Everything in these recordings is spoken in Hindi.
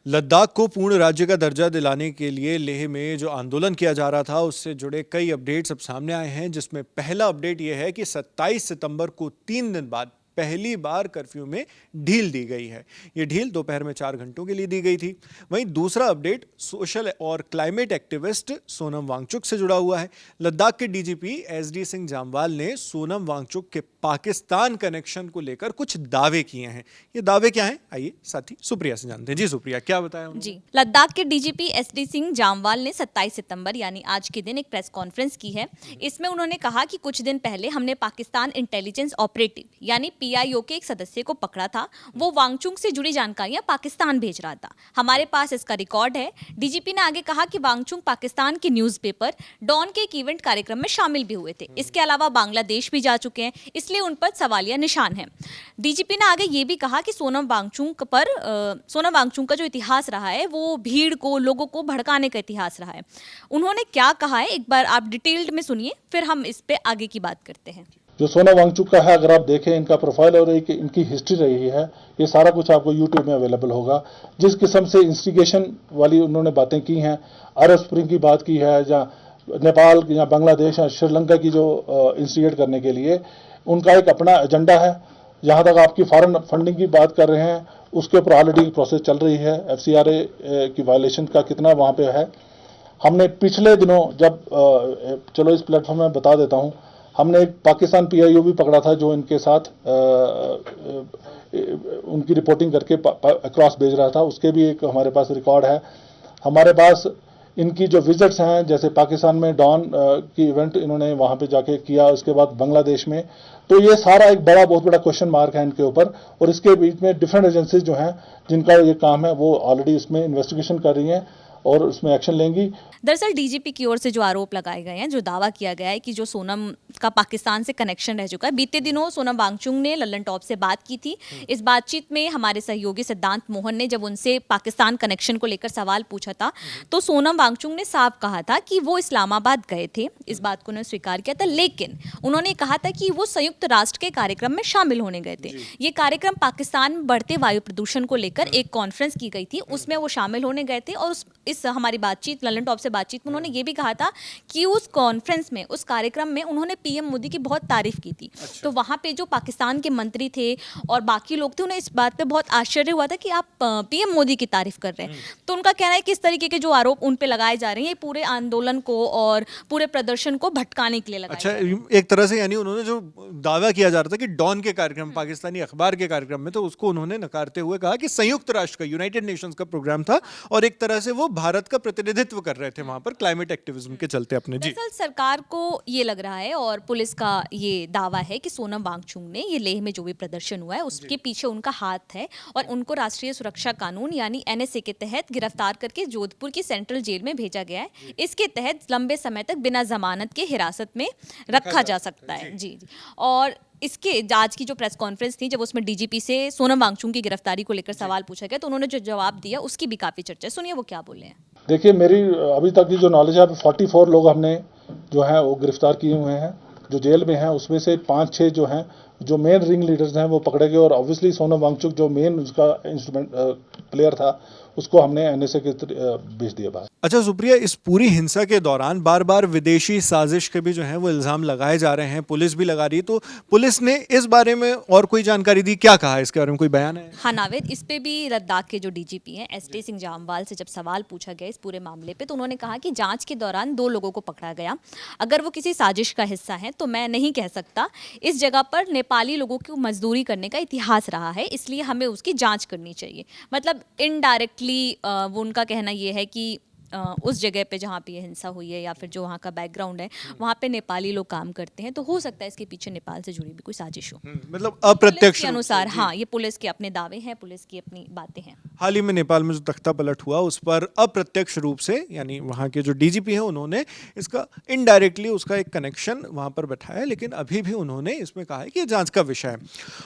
लद्दाख को पूर्ण राज्य का दर्जा दिलाने के लिए लेह में जो आंदोलन किया जा रहा था उससे जुड़े कई अपडेट्स अब सामने आए हैं, जिसमें पहला अपडेट यह है कि 27 सितंबर को 3 दिन बाद पहली बार कर्फ्यू में ढील दी गई है। ये ढील दोपहर में 4 घंटों के लिए दी गई थी। वहीं दूसरा अपडेट सोशल और क्लाइमेट एक्टिविस्ट सोनम वांगचुक से जुड़ा हुआ है। लद्दाख के डीजीपी एसडी सिंह जामवाल ने सोनम वांगचुक के पाकिस्तान कनेक्शन को लेकर कुछ दावे किए हैं। ये दावे क्या हैं, आइए साथी सुप्रिया से जानते हैं। जी सुप्रिया, क्या बताया उन्होंने? जी, लद्दाख के डीजीपी एसडी सिंह जामवाल ने 27 सितंबर यानी आज के दिन एक प्रेस कॉन्फ्रेंस की है। इसमें उन्होंने कहा कि कुछ दिन पहले हमने पाकिस्तान इंटेलिजेंस ऑपरेटिव यानी पीआईओ के एक सदस्य को पकड़ा था। वो वांगचुक से जुड़ी जानकारियां पाकिस्तान भेज रहा था। हमारे पास इसका रिकॉर्ड है। डीजीपी ने आगे कहा कि वांगचुक पाकिस्तान के न्यूज़पेपर डॉन के एक इवेंट कार्यक्रम में शामिल भी हुए थे। इसके अलावा बांग्लादेश भी जा चुके हैं, इसलिए उन पर सवालिया निशान है। डीजीपी ने आगे ये भी कहा कि सोनम वांगचुक का जो इतिहास रहा है वो भीड़ को, लोगों को भड़काने का इतिहास रहा है। उन्होंने क्या कहा है एक बार आप डिटेल्ड में सुनिए, फिर हम इस पे आगे की बात करते हैं। जो सोनम वांगचुक का है, अगर आप देखें इनका प्रोफाइल और एक इनकी हिस्ट्री रही है, ये सारा कुछ आपको यूट्यूब में अवेलेबल होगा। जिस किस्म से इंस्टिगेशन वाली उन्होंने बातें की हैं, अरब स्प्रिंग की बात की है, या नेपाल या बांग्लादेश या श्रीलंका की जो इंस्टिगेट करने के लिए उनका एक अपना एजेंडा है। जहां तक आपकी फॉरेन फंडिंग की बात कर रहे हैं, उसके ऊपर ऑलरेडी प्रोसेस चल रही है। एफसीआरए की वायलेशन का कितना वहां पे है। हमने पिछले दिनों जब चलो इस प्लेटफॉर्म में बता देता हूं, हमने एक पाकिस्तान पीआईओ भी पकड़ा था जो इनके साथ उनकी रिपोर्टिंग करके अक्रॉस भेज रहा था। उसके भी एक हमारे पास रिकॉर्ड है। हमारे पास इनकी जो विजिट्स हैं, जैसे पाकिस्तान में डॉन की इवेंट इन्होंने वहां पे जाके किया, उसके बाद बांग्लादेश में, तो ये सारा एक बहुत बड़ा क्वेश्चन मार्क है इनके ऊपर। और इसके बीच में डिफरेंट एजेंसीज जो हैं जिनका ये काम है वो ऑलरेडी इसमें इन्वेस्टिगेशन कर रही हैं और उसमें एक्शन लेंगी। दरअसल डीजीपी की ओर से जो आरोप लगाए गए हैं, जो दावा किया गया है कि जो सोनम का पाकिस्तान से कनेक्शन रह चुका है। बीते दिनों सोनम वांगचुक ने लल्लन टॉप से बात की थी। इस बातचीत में हमारे सहयोगी सिद्धांत मोहन ने जब उनसे पाकिस्तान कनेक्शन को लेकर सवाल पूछा था, तो सोनम वांगचुक ने साफ कहा था कि वो इस्लामाबाद गए थे। इस बात को उन्होंने स्वीकार किया था, लेकिन उन्होंने कहा था कि वो संयुक्त राष्ट्र के कार्यक्रम में शामिल होने गए थे। ये कार्यक्रम पाकिस्तान में बढ़ते वायु प्रदूषण को लेकर एक कॉन्फ्रेंस की गई थी, उसमें वो शामिल होने गए थे। और इस हमारी बातचीत लल्लन टॉप से बातचीत में उन्होंने ये भी कहा था कि उस कॉन्फ्रेंस में, उस कार्यक्रम में उन्होंने पीएम मोदी की बहुत तारीफ की थी। तो वहां पे जो पाकिस्तान के मंत्री थे और बाकी लोग थे, उन्हें इस बात पे बहुत आश्चर्य हुआ था कि आप पीएम मोदी की तारीफ कर रहे हैं। तो उनका कहना है कि इस तरीके के जो आरोप उन पे लगाए जा रहे हैं, ये पूरे आंदोलन को और पूरे प्रदर्शन को भटकाने के लिए लगाए जा रहे हैं। एक तरह से यानी उन्होंने जो दावा किया जा रहा था कि डॉन के कार्यक्रम, पाकिस्तानी अखबार के कार्यक्रम में, तो उसको उन्होंने नकारते हुए कहा कि संयुक्त राष्ट्र का, यूनाइटेड नेशंस का प्रोग्राम था और एक तरह से वो भारत का प्रतिनिधित्व कर रहे थे वहां पर क्लाइमेट एक्टिविज्म के चलते अपने। जी, सरकार को ये लग रहा है और पुलिस का ये दावा है कि सोनम वांगचुक ने ये लेह में जो भी प्रदर्शन हुआ है उसके पीछे उनका हाथ है और उनको राष्ट्रीय सुरक्षा कानून यानी एनएसए के तहत गिरफ्तार करके जोधपुर की सेंट्रल जेल में भेजा गया है। इसके तहत लंबे समय तक बिना जमानत के हिरासत में रखा जा सकता है। जी। और इसके आज की जो प्रेस कॉन्फ्रेंस थी, जब उसमें डीजीपी से सोनम वांगचुक की गिरफ्तारी को लेकर सवाल पूछा गया, तो उन्होंने जो जवाब दिया उसकी भी काफी चर्चा। सुनिए वो क्या बोले हैं। देखिए, मेरी अभी तक की जो नॉलेज है, 44 लोग हमने जो है वो गिरफ्तार किए हुए हैं जो जेल में हैं। उसमें से 5-6 जो हैं, जो मेन रिंग लीडर्स हैं, वो पकड़े गए। और ऑब्वियसली सोनम वांगचुक जो मेन उसका इंस्ट्रूमेंट प्लेयर था, उसको हमने एनएसए के भेज दिया बाहर। अच्छा सुप्रिया, इस पूरी हिंसा के दौरान बार बार विदेशी साजिश के भी जो है वो इल्जाम लगाए जा रहे हैं, पुलिस भी लगा रही है, तो पुलिस ने इस बारे में और कोई जानकारी दी? क्या कहा इसके बारे में, कोई बयान है? हाँ नावेद, इस पे भी लद्दाख के जो डीजीपी हैं एसडी सिंह जामवाल से जब सवाल पूछा गया इस पूरे मामले पे, तो उन्होंने कहा कि जांच के दौरान 2 लोगों को पकड़ा गया। अगर वो किसी साजिश का हिस्सा है तो मैं नहीं कह सकता। इस जगह पर नेपाली लोगों को मजदूरी करने का इतिहास रहा है, इसलिए हमें उसकी जांच करनी चाहिए। मतलब इनडायरेक्टली वो उनका कहना ये है कि उस जगह पे जहाँ पे ये हिंसा हुई है या फिर जो वहाँ का बैकग्राउंड है, वहाँ पे नेपाली लोग काम करते हैं, तो हो सकता है इसके पीछे नेपाल से जुड़ी भी कोई साजिश हो। मतलब अप्रत्यक्ष के अनुसार, हाँ, ये पुलिस के अपने दावे हैं, पुलिस की अपनी बातें हैं। हाल ही में नेपाल में जो तख्ता पलट हुआ उस पर अप्रत्यक्ष रूप से, यानी वहाँ के जो डीजीपी हैं उन्होंने इसका इनडायरेक्टली उसका एक कनेक्शन वहाँ पर बैठाया, लेकिन अभी भी उन्होंने इसमें कहा है कि ये जांच का विषय है।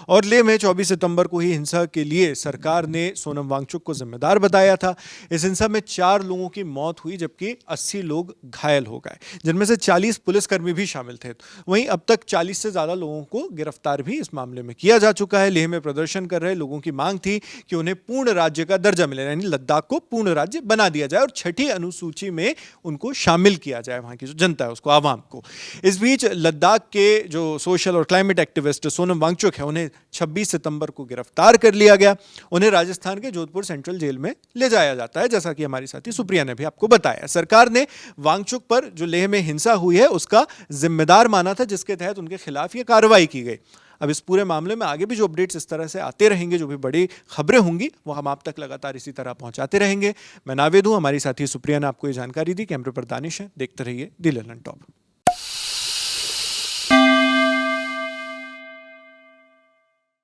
और लेह में 24 सितंबर को ही हिंसा के लिए सरकार ने सोनम वांगचुक को जिम्मेदार बताया था। इस हिंसा में 4 लोगों की मौत हुई जबकि 80 लोग घायल हो गए, जिनमें से 40 पुलिसकर्मी भी शामिल थे। वहीं अब तक 40 से ज्यादा लोगों को गिरफ्तार भी इस मामले में किया जा चुका है। लेह में प्रदर्शन कर रहे लोगों की मांग थी कि उन्हें पूर्ण राज्य का दर्जा मिले, यानी लद्दाख को पूर्ण राज्य बना दिया जाए और छठी अनुसूची में उनको शामिल किया जाए, वहां की जो जनता है उसको, आवाम को। इस बीच लद्दाख के जो सोशल और क्लाइमेट एक्टिविस्ट सोनम वांगचुक है, उन्हें 26 सितंबर को गिरफ्तार कर लिया गया। उन्हें राजस्थान के जोधपुर सेंट्रल जेल में ले जाया जाता है, जैसा कि हमारी साथी सुप्रिया ने भी आपको बताया। सरकार ने वांगचुक पर जो लेह में हिंसा हुई है उसका जिम्मेदार माना था, जिसके तहत उनके खिलाफ यह कार्रवाई की गई। अब इस पूरे मामले में आगे भी जो अपडेट्स इस तरह से आते रहेंगे, जो भी बड़ी खबरें होंगी, वो हम आप तक लगातार इसी तरह पहुंचाते रहेंगे। मैं नावेद हूं, हमारी साथी सुप्रिया ने आपको ये जानकारी दी। कैमरे पर दानिश है, देखते रहिए दी लल्लन टॉप।